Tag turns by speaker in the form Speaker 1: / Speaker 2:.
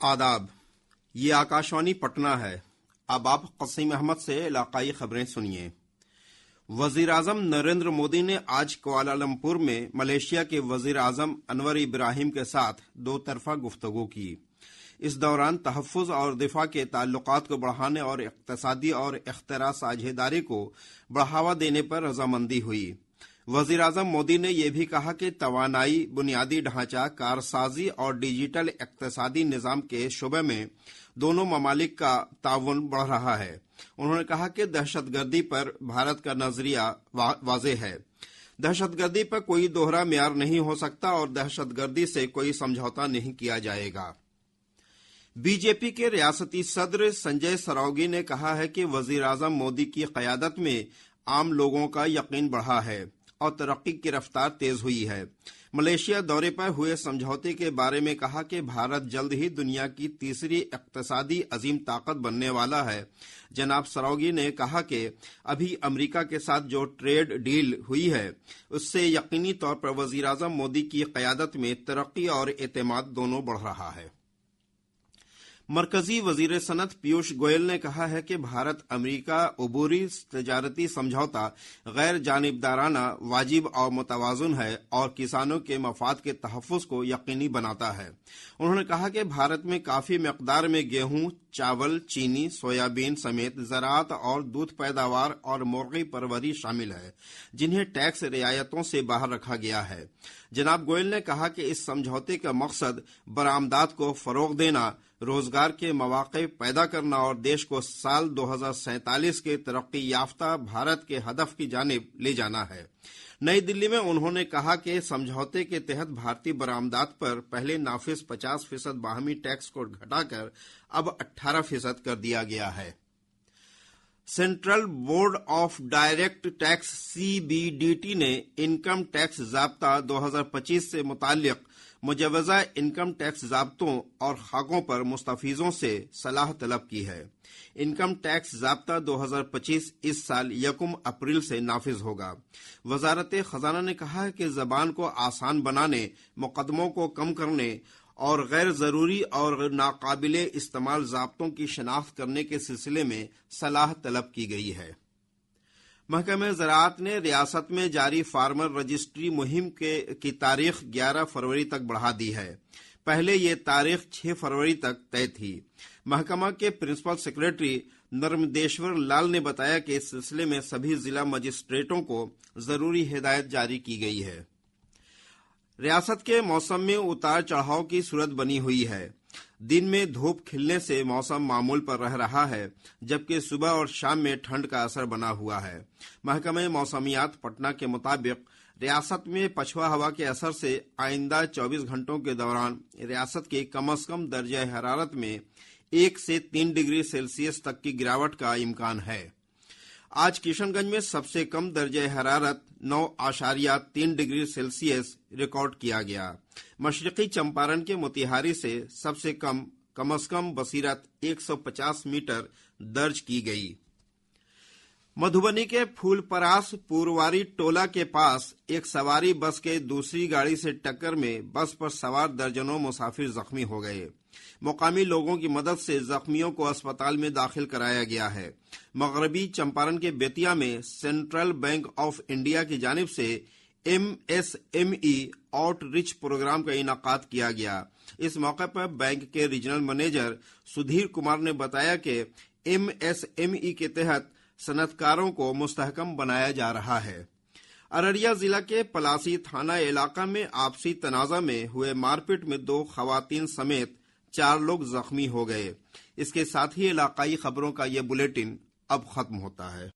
Speaker 1: आदाब, ये आकाशवाणी पटना है। अब आप क़सीम अहमद से इलाकाई खबरें सुनिए। वजीर आजम नरेंद्र मोदी ने आज कुआलालंपुर में मलेशिया के वजीर आजम अनवर इब्राहिम के साथ दो तरफा गुफ्तगू की। इस दौरान तहफ़्फ़ुज़ और दिफा के ताल्लुकात को बढ़ाने और इक़्तिसादी और इख्तिरा साझेदारी को बढ़ावा देने पर रजामंदी हुई। वजीर आजम मोदी ने यह भी कहा कि तवानाई, बुनियादी ढांचा, कारसाजी और डिजिटल इक़्तिसादी निज़ाम के शोबे में दोनों ममालिक का ताउन बढ़ रहा है। उन्होंने कहा कि दहशतगर्दी पर भारत का नजरिया वाज़ेह है। दहशतगर्दी पर कोई दोहरा मेयार नहीं हो सकता और दहशतगर्दी से कोई समझौता नहीं किया जाएगा। बीजेपी के रियासती सदर संजय सरावगी ने कहा है कि वजीर आजम मोदी की क़यादत में आम लोगों का यकीन बढ़ा है और तरक्की की रफ्तार तेज हुई है। मलेशिया दौरे पर हुए समझौते के बारे में कहा कि भारत जल्द ही दुनिया की तीसरी इक़्तिसादी अजीम ताकत बनने वाला है। जनाब सरावगी ने कहा कि अभी अमेरिका के साथ जो ट्रेड डील हुई है उससे यकीनी तौर पर वजीर आजम मोदी की क़यादत में तरक्की और एतमाद दोनों बढ़ रहा है। मरकजी वजीर सनत पीयूष गोयल ने कहा है कि भारत अमेरिका अबूरी तजारती समझौता गैर जानिबदाराना, वाजिब और मुतवाज़ुन है और किसानों के मफाद के तहफ़्फ़ुज़ को यकीनी बनाता है। उन्होंने कहा कि भारत में काफ़ी मकदार में गेहूं, चावल, चीनी, सोयाबीन समेत ज़राअत और दूध पैदावार और मुर्गी परवरी शामिल है, जिन्हें टैक्स रियायतों से बाहर रखा गया है। जनाब गोयल ने कहा कि इस समझौते का मकसद बरामदात को फ़रोग़ देना, रोजगार के मौक़े पैदा करना और देश को साल 2047 के तरक्की याफ्ता भारत के हदफ की जानिब ले जाना है। नई दिल्ली में उन्होंने कहा कि समझौते के तहत भारतीय बरामदात पर पहले नाफिज 50% बाहमी टैक्स को घटाकर अब 18% कर दिया गया है। Central board of direct tax CBDT ने इनकम टैक्स ज़ाब्ता 2025 से मुताल्लिक़ मुजवज़ा इनकम टैक्स ज़ाब्तों और खाकों पर मुस्तफ़ीज़ों से सलाह तलब की है। इनकम टैक्स ज़ाब्ता 2025 इस साल 1 अप्रैल से नाफिज होगा। वज़ारत ख़ज़ाना ने कहा है कि ज़बान को आसान बनाने, मुक़दमों को कम करने और गैर ज़रूरी और नाकाबिले इस्तेमाल ज़ाब्तों की शनाख्त करने के सिलसिले में सलाह तलब की गई है। महकमे ज़राअत ने रियासत में जारी फार्मर रजिस्ट्री मुहिम की तारीख 11 फरवरी तक बढ़ा दी है। पहले ये तारीख 6 फरवरी तक तय थी। महकमा के प्रिंसिपल सेक्रेटरी नर्मदेश्वर लाल ने बताया कि इस सिलसिले में सभी जिला मजिस्ट्रेटों को जरूरी हिदायत जारी की गई है। रियासत के मौसम में उतार चढ़ाव की सूरत बनी हुई है। दिन में धूप खिलने से मौसम मामूल पर रह रहा है, जबकि सुबह और शाम में ठंड का असर बना हुआ है। महकमे मौसमियात पटना के मुताबिक रियासत में पछुआ हवा के असर से आइंदा 24 घंटों के दौरान रियासत के कम से कम दर्जा हरारत में 1 से 3 डिग्री सेल्सियस तक की गिरावट का इम्कान है। आज किशनगंज में सबसे कम दर्जा हरारत 9.3 डिग्री सेल्सियस रिकॉर्ड किया गया। मशरकी चंपारण के मोतिहारी से सबसे कम बसीरत 150 मीटर दर्ज की गई। मधुबनी के फूलपरास पुरवारी टोला के पास एक सवारी बस के दूसरी गाड़ी से टक्कर में बस पर सवार दर्जनों मुसाफिर जख्मी हो गए। मुकामी लोगों की मदद से जख्मियों को अस्पताल में दाखिल कराया गया है। मगरबी चंपारण के बेतिया में सेंट्रल बैंक ऑफ इंडिया की जानिब से MSME आउटरीच प्रोग्राम का इनाकाद किया गया। इस मौके पर बैंक के रीजनल मैनेजर सुधीर कुमार ने बताया कि MSME के तहत सनतकारों को मुस्तहकम बनाया जा रहा है। अररिया जिला के पलासी थाना इलाका में आपसी तनाज़ा में हुए मारपीट में 2 खवातीन समेत 4 लोग जख्मी हो गए। इसके साथ ही इलाकाई खबरों का ये बुलेटिन अब खत्म होता है।